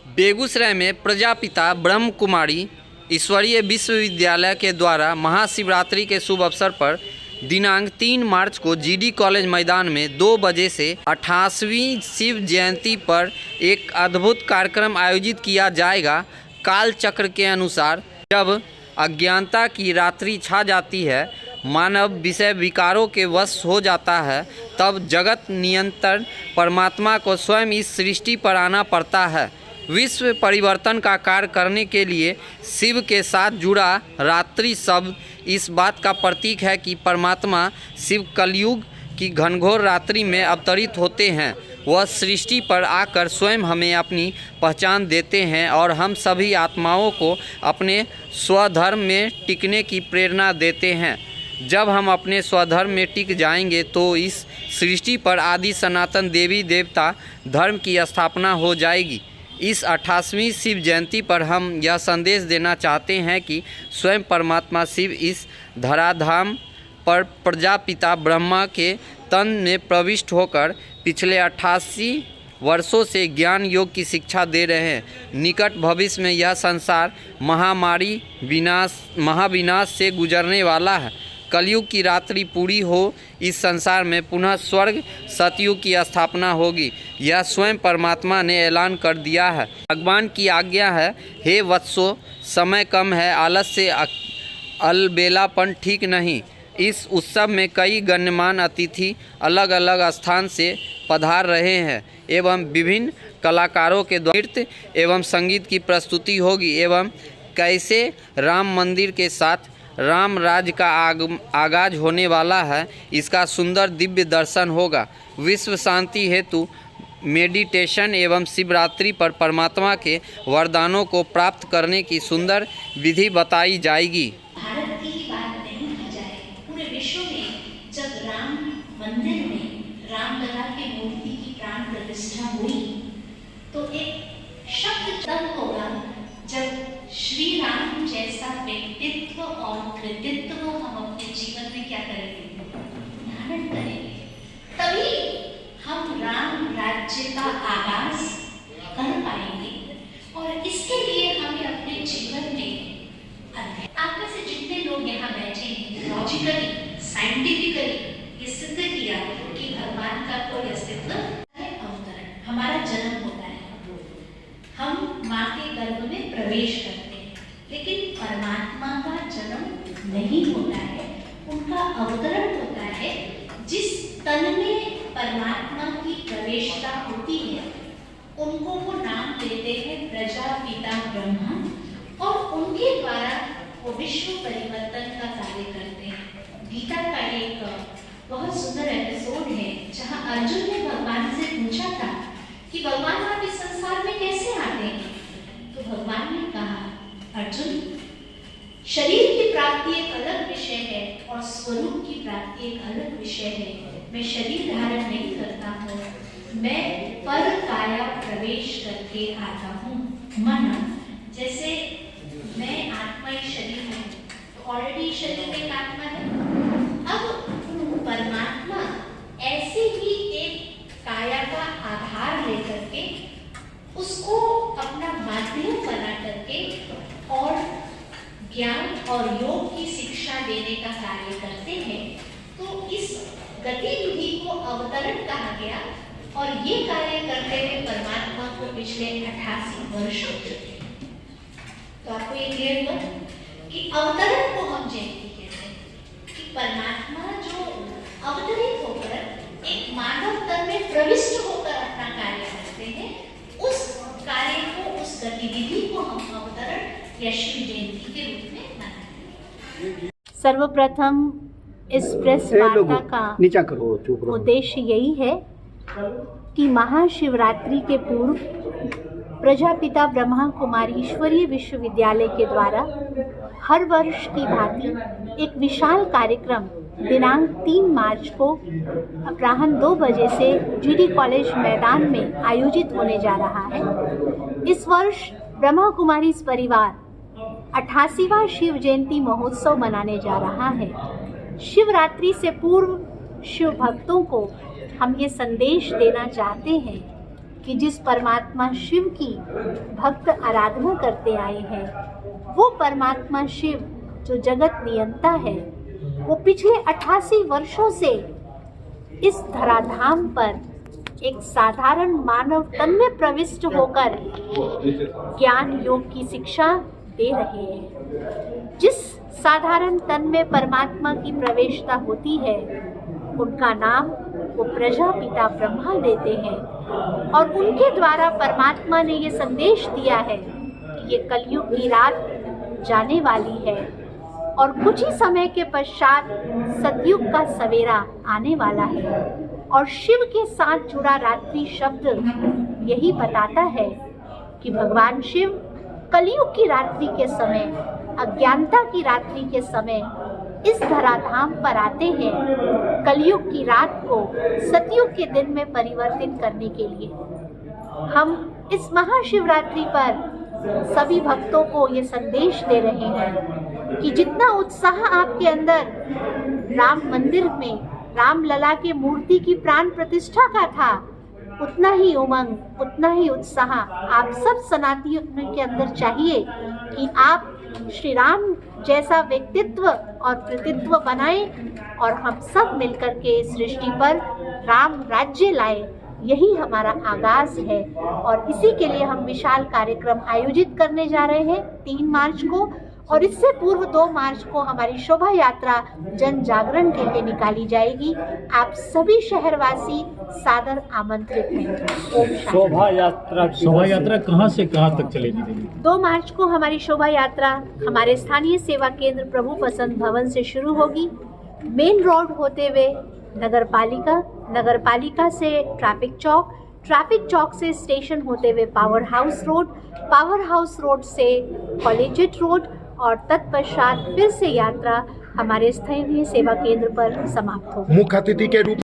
बेगूसराय में प्रजापिता ब्रह्म कुमारी ईश्वरीय विश्वविद्यालय के द्वारा महाशिवरात्रि के शुभ अवसर पर दिनांक 3 मार्च को जीडी कॉलेज मैदान में 2 बजे से 88वीं शिव जयंती पर एक अद्भुत कार्यक्रम आयोजित किया जाएगा। काल चक्र के अनुसार जब अज्ञानता की रात्रि छा जाती है, मानव विषय विकारों के वश हो जाता है, तब जगत नियंत्रण परमात्मा को स्वयं इस सृष्टि पर आना पड़ता है। विश्व परिवर्तन का कार्य करने के लिए शिव के साथ जुड़ा रात्रि शब्द इस बात का प्रतीक है कि परमात्मा शिव कलयुग की घनघोर रात्रि में अवतरित होते हैं। वह सृष्टि पर आकर स्वयं हमें अपनी पहचान देते हैं और हम सभी आत्माओं को अपने स्वधर्म में टिकने की प्रेरणा देते हैं। जब हम अपने स्वधर्म में टिक जाएंगे तो इस सृष्टि पर आदि सनातन देवी देवता धर्म की स्थापना हो जाएगी। इस 88वीं शिव जयंती पर हम यह संदेश देना चाहते हैं कि स्वयं परमात्मा शिव इस धराधाम पर प्रजापिता ब्रह्मा के तन में प्रविष्ट होकर पिछले 88 वर्षों से ज्ञान योग की शिक्षा दे रहे हैं। निकट भविष्य में यह संसार महाविनाश से गुजरने वाला है। कलयुग की रात्रि पूरी हो इस संसार में पुनः स्वर्ग सतयुग की स्थापना होगी। यह स्वयं परमात्मा ने ऐलान कर दिया है। भगवान की आज्ञा है, हे वत्सो, समय कम है, आलस से अलबेलापन ठीक नहीं। इस उत्सव में कई गण्यमान्य अतिथि अलग अलग स्थान से पधार रहे हैं एवं विभिन्न कलाकारों के द्वारा नृत्य एवं संगीत की प्रस्तुति होगी एवं कैसे राम मंदिर के साथ राम राज्य का आगाज होने वाला है, इसका सुंदर दिव्य दर्शन होगा। विश्व शांति हेतु मेडिटेशन एवं शिवरात्रि पर परमात्मा के वरदानों को प्राप्त करने की सुंदर विधि बताई जाएगी। भारत की ही बात नहीं की जाए, पूरे विश्व में जब राम मंदिर में रामलला की मूर्ति की प्राण प्रतिष्ठा हुई तो एक शब्द तब होगा जब श्री राम जैसा व्यक्तित्व और कृतित्व हम अपने जीवन में क्या करेंगे, धारण करेंगे। तभी हम राम राज्य का आगाज कर पाएंगे और इसके लिए हमें अपने जीवन में आप में से जितने लोग यहाँ बैठे हैं, लॉजिकली साइंटिफिकली ये सिद्ध किया कि भगवान का कोई अस्तित्व है, अवतरण हमारा जन्म होता है, हम माँ के गर्भ में प्रवेश करते हैं, लेकिन परमात्मा का जन्म नहीं होता है, उनका अवतरण होता है। जिस तन में परमात्मा की प्रवेशता होती है उनको वो नाम देते हैं प्रजापिता ब्रह्मा और उनके द्वारा वो विश्व परिवर्तन का कार्य करते हैं। गीता का एक बहुत सुंदर एपिसोड है जहाँ अर्जुन ने भगवान से पूछा था कि भगवान आप इस संसार में कैसे आते हैं, तो भगवान ने कहा, अर्जुन, शरीर की प्राप्ति एक अलग विषय है और स्वरूप की प्राप्ति एक अलग विषय है। मैं शरीर धारण नहीं करता हूँ, मैं पर काया प्रवेश करके आता हूँ। माना जैसे मैं आत्मा ही शरीर हूँ तो ऑलरेडी शरीर में एक आत्मा है। अब परमात्मा ऐसे ही एक काया का आधार लेकर के उसको अपना माध्यम बना करके और ज्ञान और योग की शिक्षा देने का कार्य करते हैं। तो इस गतिविधि को अवतरण कहा गया और ये कार्य करते हुए परमात्मा को पिछले 88 वर्ष हो चुके हैं। तो आपको ये क्लियर हुआ कि अवतरण को हम जयंती कहते हैं कि परमात्मा जो अवतरित होकर एक मानव तन में प्रविष्ट होकर अपना कार्य करते हैं, उस कार्य को, उस गतिविधि को हम अवतरण या शिव जयंती के रूप में मनाते हैं। सर्वप्रथम इस प्रेस वार्ता का उद्देश्य यही है कि महाशिवरात्रि के पूर्व प्रजापिता ब्रह्मा कुमारी ईश्वरीय विश्वविद्यालय के द्वारा हर वर्ष की भांति एक विशाल कार्यक्रम दिनांक 3 मार्च को अपराह्न 2 बजे से जीडी कॉलेज मैदान में आयोजित होने जा रहा है। इस वर्ष ब्रह्मा कुमारी परिवार 88वां शिव जयंती महोत्सव मनाने जा रहा है। शिवरात्रि से पूर्व शिव भक्तों को हम ये संदेश देना चाहते हैं कि जिस परमात्मा शिव की भक्त आराधना करते आए हैं, वो परमात्मा शिव जो जगत नियंता है, वो पिछले 88 वर्षों से इस धराधाम पर एक साधारण मानव तन में प्रविष्ट होकर ज्ञान योग की शिक्षा दे रहे हैं। जिस साधारण तन में परमात्मा की प्रवेशता होती है, उनका नाम वो प्रजापिता ब्रह्मा देते हैं और उनके द्वारा परमात्मा ने ये संदेश दिया है कि ये कलयुग की रात जाने वाली है और कुछ ही समय के पश्चात सतयुग का सवेरा आने वाला है। और शिव के साथ जुड़ा रात्रि शब्द यही बताता है कि भगवान शिव कलयुग की रात्रि के समय, अज्ञानता की रात्रि के समय इस धराधाम पर आते हैं, कलयुग की रात को सतयुग के दिन में परिवर्तित करने के लिए। हम इस महाशिवरात्रि पर सभी भक्तों को ये संदेश दे रहे हैं कि जितना उत्साह आपके अंदर राम मंदिर में राम लला के मूर्ति की प्राण प्रतिष्ठा का था, उतना ही उमंग, उतना ही उत्साह आप सब सनातनियों के अंदर चाहिए कि आप श्री राम जैसा व्यक्तित्व और कृतित्व बनाएं और हम सब मिलकर के इस सृष्टि पर राम राज्य लाएं। यही हमारा आगाज है और इसी के लिए हम विशाल कार्यक्रम आयोजित करने जा रहे हैं 3 मार्च को, और इससे पूर्व 2 मार्च को हमारी शोभा यात्रा जन जागरण के लिए निकाली जाएगी। आप सभी शहरवासी सादर आमंत्रित हैं। शोभा यात्रा कहाँ से कहाँ तक चलेगी? 2 मार्च को हमारी शोभा यात्रा हमारे स्थानीय सेवा केंद्र प्रभु पसंद भवन से शुरू होगी, मेन रोड होते हुए नगर पालिका से ट्रैफिक चौक से स्टेशन होते हुए पावर हाउस रोड से कॉलेजिएट रोड और तत्पश्चात फिर से यात्रा हमारे स्थानीय सेवा केंद्र पर समाप्त होगी। मुख्य अतिथि के रूप